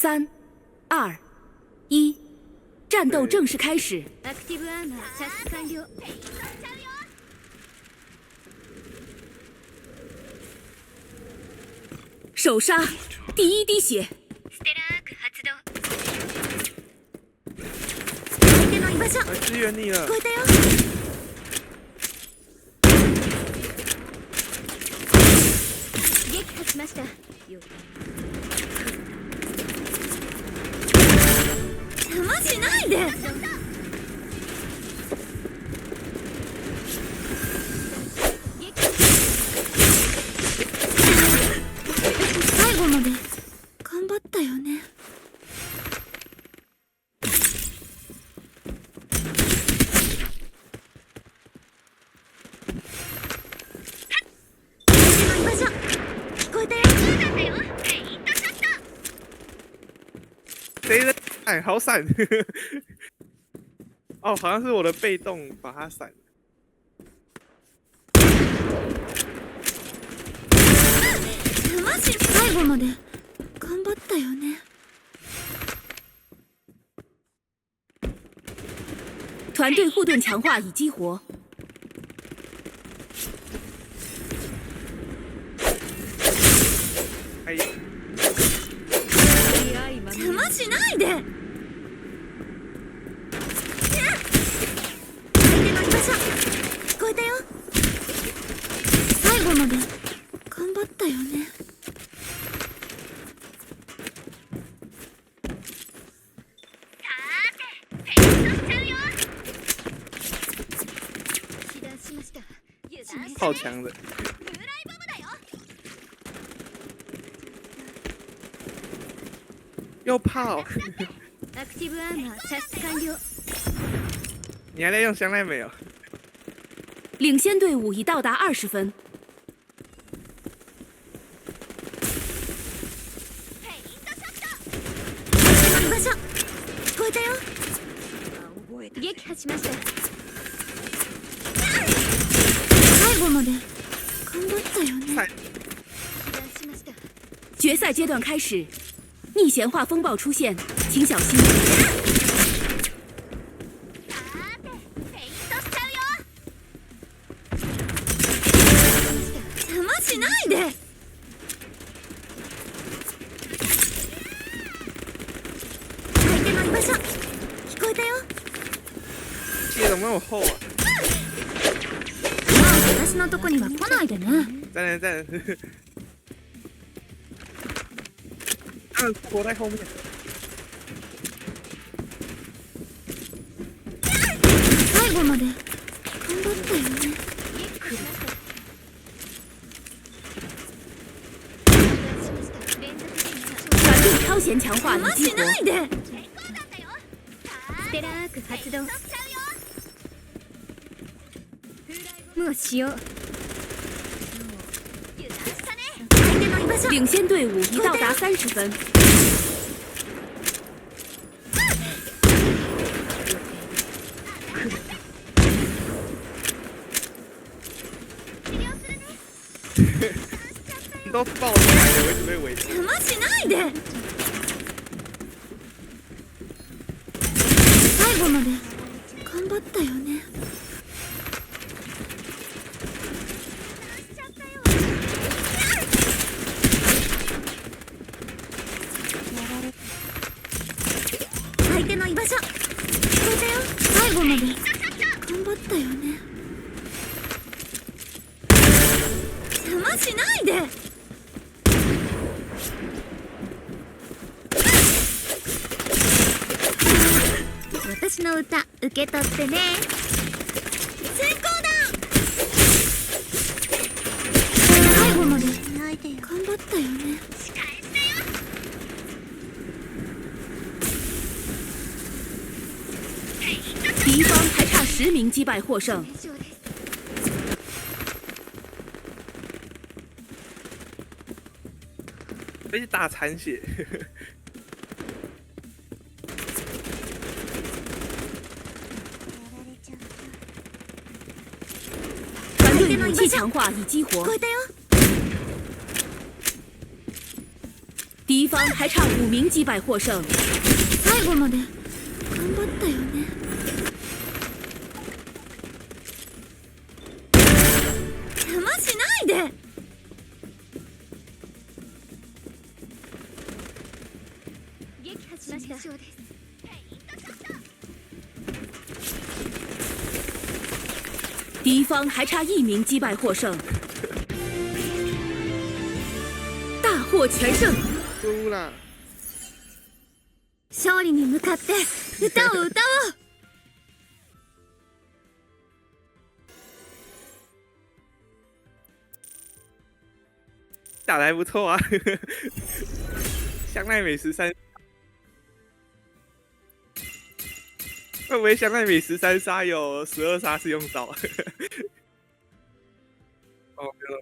3、2、1，战斗正式开始。アクティブアーマー射出完了。首杀，第一滴血。ステラーク発動。相手の居場所。支援你了聞こ。えたよ。撃破しました。邪魔しないで。最後まで頑張ったよね。相手の居場所聞こえたよ。谁的？哎，好闪！哦，好像是我的被动把它闪。最後まで頑張ったよね。团队护盾强化已激活。哎，邪魔しないで。相手の居場所聞こえたよ。最後まで頑張ったよね。炮枪的。又炮！アクティブアーマー射出完了。你还在用香奈美哦？领先队伍已到达20分。相手の居場所聞こえたよ。撃破しました。最後まで頑張ったよね。决赛阶段开始，逆弦化风暴出现，请小心。邪魔しないで。相手の居場所聞こえたよ。接怎么那么厚啊？私のとこには来ないでね。在那。躲在后面。最後まで頑張ったよね。团队超弦强化已激活。邪魔しないで。ステラーク発動。もうしよう。相手の居場所领先隊伍已到达30分。你都爆出来了，我一直被围住。邪魔しないで。最後まで頑張ったよね。相手の居場所聞こえたよ。最後まで頑張ったよね。邪魔しないで。私の歌受け取ってね。成功だ。最後まで頑張ったよね。敌方还差10名击败获胜。被打残血。团队武器强化已激活。聞こえたよ。敌敌方还差5名击败获胜。最後まで頑張ったよね。邪魔しないで。撃破しました。敌方还差1名击败获胜，大获全胜。输了。勝利に向かって歌を歌おう。打得还不错啊，香奈美13，会不会香奈美13杀有12杀是用到？哦，没有